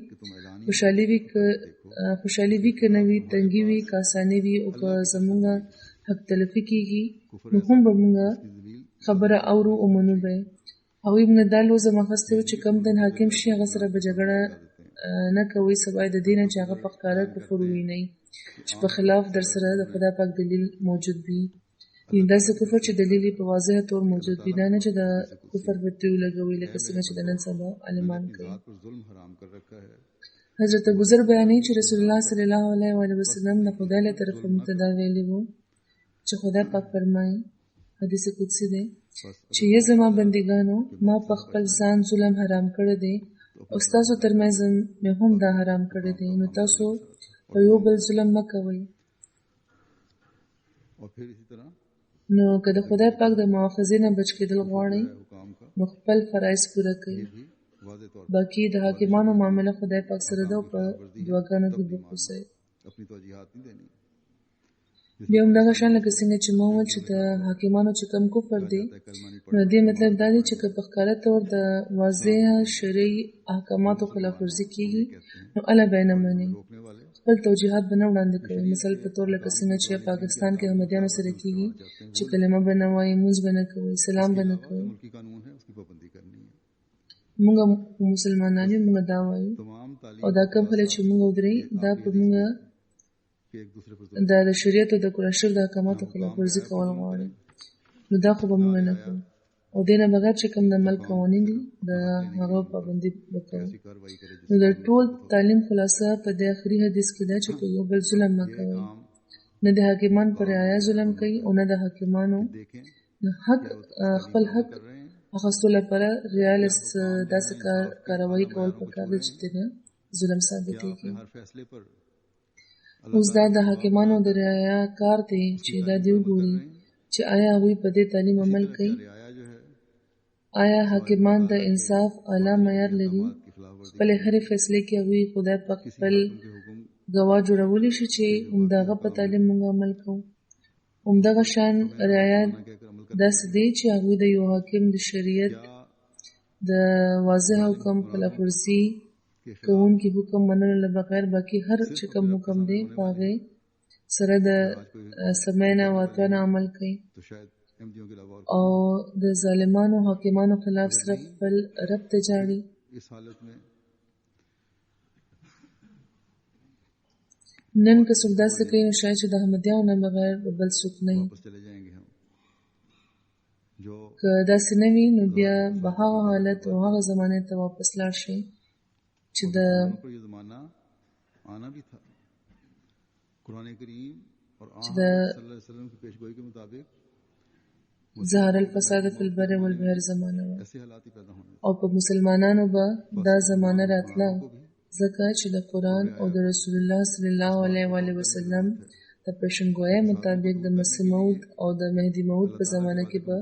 خوشحالي وي که نه وي، تنګي وي که اساني وي، او که زموږ حق تلفي کېږي نو هم به موږ خبره اورو او منو به یې. هغوی موږ دا لوز اخیستی و چې کوم دین حاکم شي هغه سره به جګړه نه کوئ سوای د دې نه چې هغه په ښکاره کفر ووینئ، چې په خلاف در سره د خدای پاک دلیل موجود وي. یعنې داسې کفر چې دلیل یې په واضح طور موجود وي، دا نه چې د کفر فتوې ولګوئ لکه څنګه چې د نن سبا عالمان کوي. حضرت ابوذر بیانوي چې رسول الله صلی الله علیه وسلم د خدای له طرفه موږ ته دا ویلي وو چې خدای پاک فرمایي، حدیث قدسي دی، چې ای زما بندګانو، ما په خپل ځان ظلم حرام کړی دی او ستاسو ترمنځ مې هم دا حرام کړی دی، نو تاسو په یو بل ظلم مه کوئ. نو که د خدای پاک د مؤاخذې نه بچ کېدل غواړئ نو خپل فرایض پوره کړئ. باقي د حاکمانو معامله خدای پاک سره ده او په دعاګانو کې بوخوسئ. بیا همدغه شان لکه څنګه چې ما وویل چې د حاکمانو چې کوم کفر دی، نو دې مطلب دا دی چې که په ښکاره طور د واضح شرعي احکاماتو خلاف ورزي کېږي نو هله به یې نه منئ، خپل توجیحات به نه وړاندې کوئ. مثال په طور لکه څنګه چې پاکستان کې احمدیانو سره کېږي چې کلمه به نه وایي، لمونځ به نه کوئ، سلام به نه کوئ. موږ مسلمانان یو، موږ دا وایو، او دا کوم خلک چې موږ ودرئ دا په موږ د شریعت او د قرآن شریف د احکاماتو خلاف ورزي کول غواړي، نو دا خو به موږ نه کوو. او دې نه بغیر چې کوم د ملک قوانین دي د هغه پابندي به کوو. نو د ټول تعلیم خلاصه په دې آخري حدیث کې ده چې په یو بل ظلم مه کوئ، نه د حاکمان پر رعایا ظلم کوي او نه د حاکمانو حق خپل حق اخیستو لپاره رعایا داسې کاروایي کول پکار دی چې ترې ظلم ثابتېږي. اوس دا د حاکمانو د رعایا کار دی چې دا دې وګوري چې آیا هغوی په دې تعلیم عمل کوي، آیا حاکمان د انصاف اعلی معیار لري، خپلې هرې فیصلې کې هغوی خدای پاک خپل ګواه جوړولی شي چې همدغه په تعلیم موږ عمل کوو. همدغه شان رعایا داسې دی چې هغوی د یو حاکم د شریعت د واضح حکم خلاف ورزي کوونکي حکم منلو له بغیر باقي هر چې کوم حکم دی په هغې سره د سمعنا و اطعنا عمل کوي، او د ظالمانو حاکمانو خلاف صرف خپل رب ته جاړي. نن که څوک داسې کوي نو شاید چې د احمدیانو نه بغیر بل څوک نه وي. که داسې نه وي نو بیا به هغه حالت او هغه زمانې ته واپس لاړ شي چې د ظهر الفساد فی البر والبحر زمانه وه، او په مسلمانانو به دا زمانه راتله، ځکه چې د قرآن او د رسول الله صلی الله علیه وسلم د پیشنګویۍ مطابق د مسیح موعود او د مهدي موعود په زمانه کې به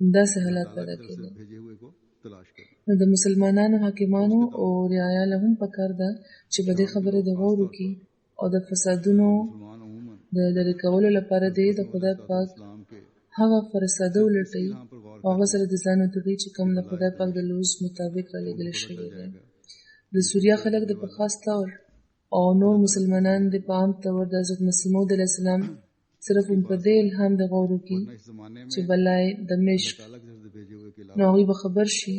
همداسې حالات پیدا کېدل. نو د مسلمانانو حاکمانو او رعایا له هم پکار ده چې په دې خبره د غور وکړي او د فسادونو د لرې کولو لپاره دې د خدای پاک هغه فرساده ولټوي او هغه سره د ځان وتړي چې کوم د خدای پاک د لوز مطابق رالېږلی شوی دی. د سوریه خلک د په خاص طور او نور مسلمانان د په عام طور د حضرت مسیح موعود علیه السلام صرف په دې الهام د غور وکړي چې بلای دمشق، نو هغوی به خبر شي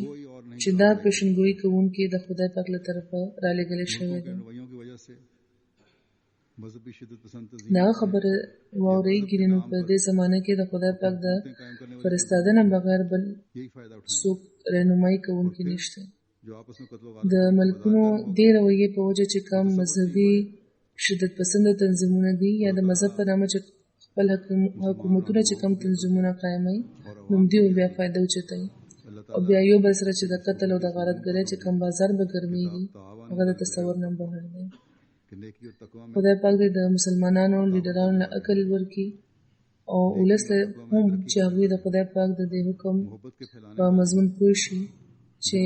چې دا پیشنګویي کوونکی د خدای پاک له طرفه رالېږلی شوی دی. دا خبره واورېږي نو په دې زمانه کې د خدای پاک د فرستاده نه بغیر بل څوک رهنمایي کوونکی نشته. د ملکونو دې رویې په وجه چې کوم مذهبي شدت پسنده تنظیمونه دي یا د مذهب په نامه چې خپل حکومتونه چې کوم تنظیمونه قایموي نو دوی بیا فایده اوچتوي او بیا یو بل سره چې د قتل او د غارتګرۍ چې کوم بازار به ګرمېږي هغه د تصور نه بهر دی. خدای پاک دې د مسلمانانو لیډرانو له عقل ورکړي او ولس له هم چې هغوی د خدای پاک د دې حکم په مضمون پوه شي چې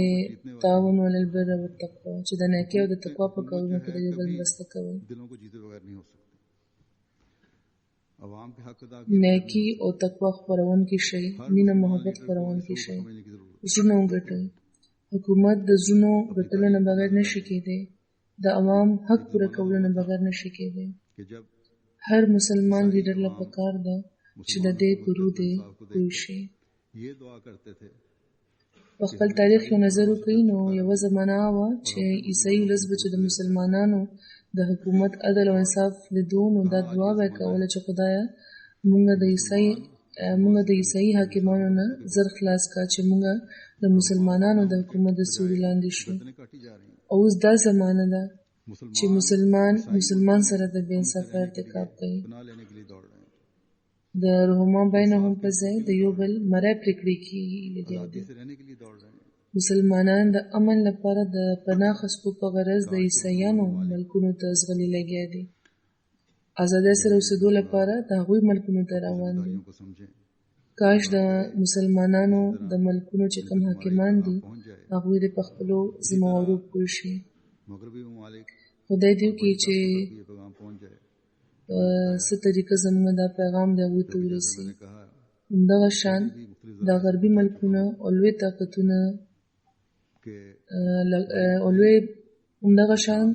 تعاون علی البر والتقوا، چې د نیکۍ او د تقوا په کارونو کې د یو بل مرسته کوي. عوام के हक अदा نیکی او تقوا خپرون کې شي، مینه محبت خپرون کې شي، زړونه وګټئ. حکومت د زړونو ګټلو نه بغیر نشي کېدی، د عوام حق پوره کولو نه بغیر نشي کېدی. कि जब هر مسلمان لیډر له پکار ده چې د دې پرو دی پوه شي. ये दुआ करते थे په خپل تاریخ یو نظر وکړئ، نو یوه زمانه وه چې عیسايي ولس به چې د مسلمانانو د حکومت عدل او انصاف لیدو، نو دا دعا به یې کوله چې خدایه مونږ د عیسايي حاکمانو نه زر خلاص کا چې مونږ د مسلمانانو د حکومت د سیوري لاندې شو. काटी जा रही او اوس دا زمانه ده چې مسلمان سره د بې انصافۍ ارتکاب کوي. बना लेने के लिए दौड़ रहे हैं, د رحما بینهم په ځای د یو بل مری پرېکړې کېږي. आजादी से रहने के लिए दौड़ रहे हैं. مسلمانان د امن لپاره د پناه اخیستو په غرض د عیسایانو ملکونو ته ځغلي لګیا دي. ازادۍ سره اوسېدو لپاره د هغوی ملکونو ته روان دي. को समझें کاش د مسلمانانو د ملکونو چې کوم حاکمان دي هغوی د پخپلو ذمهوارو پوه شي. मगरबी ममालिक خدای دې وکړي چې ये पैगाम पहुंच जाए. څه طریقه زموږ دا پیغام د هغوی ته ورسي. मैंने कहा همدغه شان د غربي ملکونو او لوی طاقتونه कि همدغه شان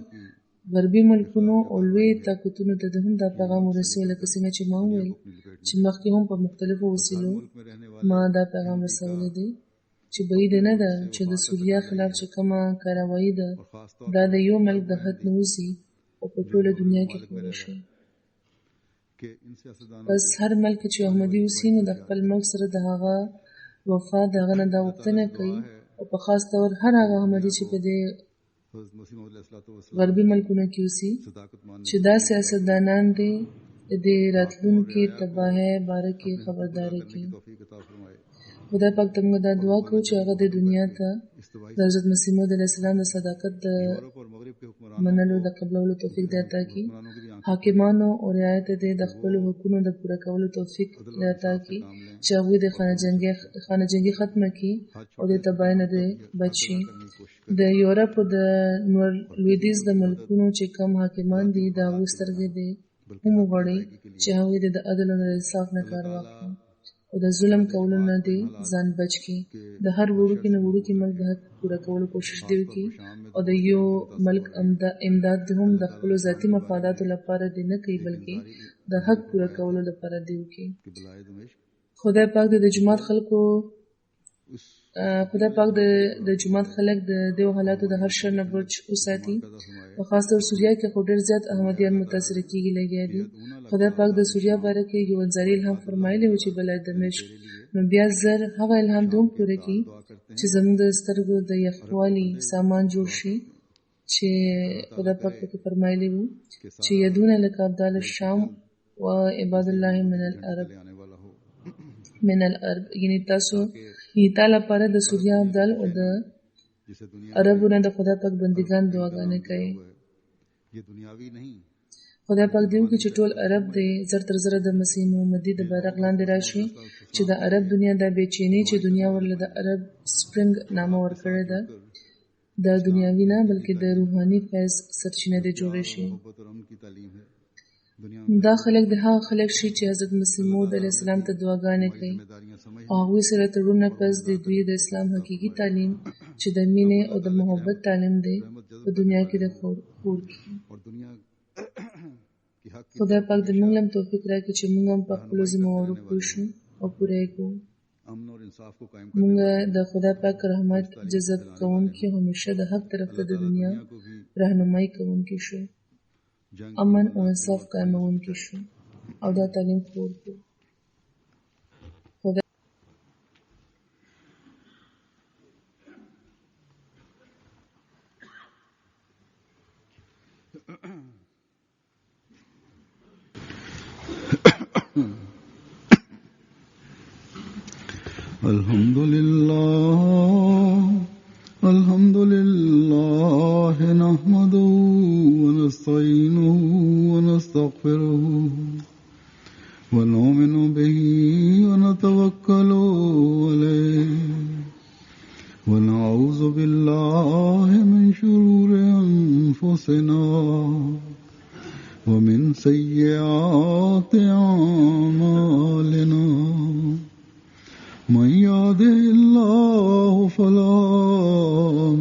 غربي ملکونو او لوی طاقتونو ته د هم دا پیغام ورسوي، لکه څنګه چې ما وویل چې مخکې هم په مختلفو وسیلو मुल्क में रहने वाले ما دا پیغام رسولی دی چې بعید نه ده چې د سوریا خلاف چې کومه کاروایي ده और खास तौर دا د یو ملک د حد نه وځي او په ټوله دنیا کې خپره شي. के इन सियासतदानों بس هر ملک چې احمدي اوسي نو د خپل ملک سره د هغه وفا د هغه نه دا غوښتنه کوي، او په خاص طور هر هغه احمدي چې په دې हज़रत मसीह मौद अलैहिस्सलाम غربي ملکونو کې اوسي सदाकत मान چې دا سیاستدانان دي د راتلونکي تباهۍ باره کې خبرداري کوي. तौफीक अता फरमाए. خدای پاک ته موږ دا دعا کوو چې هغه د دنیا ته इस्तवाई د حضرت مسیح موعود علیه السلام د صداقت د यूरोप और मगरिब के हुक्मरानों منلو د قبلولو توفیق د عطا کړي. की भी आंखें حاکمانو او رعایت دې د خپل حقوقو د پوره کولو توفیق د عطا کړي چې هغوی د خانه جنګي ختمه کړي او د تباهۍ نه دې بچ شي. د یورپ او د نور لویدیځ د ملکونو چې کم حاکمان دي د هغوی سترګې دې هم وغواړي چې هغوی د عدل او انصاف نه کار واخلي او د ظلم کولو نه دې ځان بچ کړي. د هر وړوکي نه وړوکي ملک د حق پوره کولو کوشش دې وکړي او د یو ملک امداد دې هم د خپلو ذاتي مفاداتو لپاره دې نه کوي، بلکې د حق پوره کولو لپاره دې وکړي. के बलाए दमिश्क خدای پاک دې د جومات خلکو उस خدای پاک د جومات خلک د دې حالاتو د هر شر نه بچ وساتي. पैदा फरमाए. په خاص طور سوریا کې خو ډېر زیات احمدیان متاثر کېږي لګیا دي. خدای پاک د سوریا باره کې یو انځاري الهام فرمایلی و چې بلای دمشق، نو بیا زر هغه الهام دوم پوره کړي چې زموږ د سترګو د یخوالي سامان جوړ شي، چې خدای پاک پکې فرمایلی و چې یدونه لکه ابدال الشام و عباد الله आने वाला हो من الارض، یعنی تاسو تعالی لپاره د سوریا ابدال او د जिसे दुनिया عربونه د خدای پاک بندگان دعاګانې کوي. ये दुनियावी नहीं خدای پاک دې وکړي چې ټول عرب دې زر تر زره د مسیح محمدي د بیرغ لاندې راشي، چې د عرب دنیا د بېچینۍ چې دنیا ورله د عرب سپرنګ نامه ورکړې ده د دنیاوي نه بلکې د روحاني فیض سرچینه دې جوړې شي. मोहब्बत और अमन की तालीम है. दुनिया دا خلک د هغه خلک شي چې حضرت مسیح موعود علیه السلام ته دعاګانې کوي जिम्मेदारियां समझ او هغوی سره تړونه پس د دوی د اسلام حقیقي تعلیم چې د مینې او د محبت تعلیم دی په دنیا کې د خور کړي. और दुनिया की हक की خدای پاک د موږ لم توفیق راکړي چې موږ هم په خپلو ذمهوارو پوه شو او پوره یې کړو. अमन और इंसाफ को कायम موږ د خدای پاک رحمت جذب کوونکي همیشه د حق طرف ته د دنیا को भी راهنمایي کوونکي شو، जंग امن او انصاف قائمونکي شو او دا تعلیم خور کړو. خدای الحمد لله نحمده ونستعينه ونستغفره ونؤمن به ونتوكل عليه ونعوذ بالله من شرور أنفسنا ومن سيئات أعمالنا من يهده الله فلا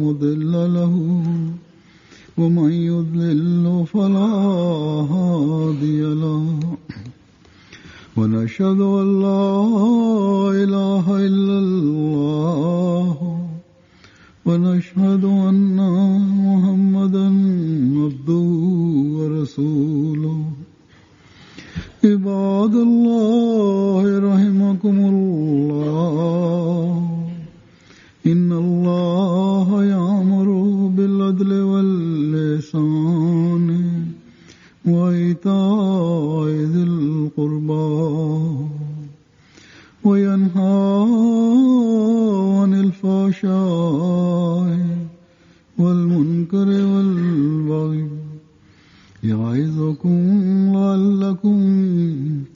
مضل له ومن يضلل فلا هادي له ونشهد أن لا إله إلا الله ونشهد أن محمدا عبده ورسوله عباد الله رحمكم الله إن الله يأمر بالعدل والإحسان وإيتاء ذي القربى وينهى عن الفحشاء والمنكر والبغي يعظكم لعلكم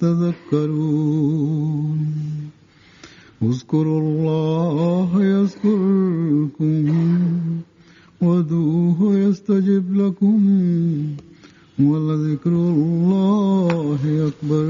تذكرون اذكروا الله يذكركم وادعوه يستجب لكم ولذكر الله أكبر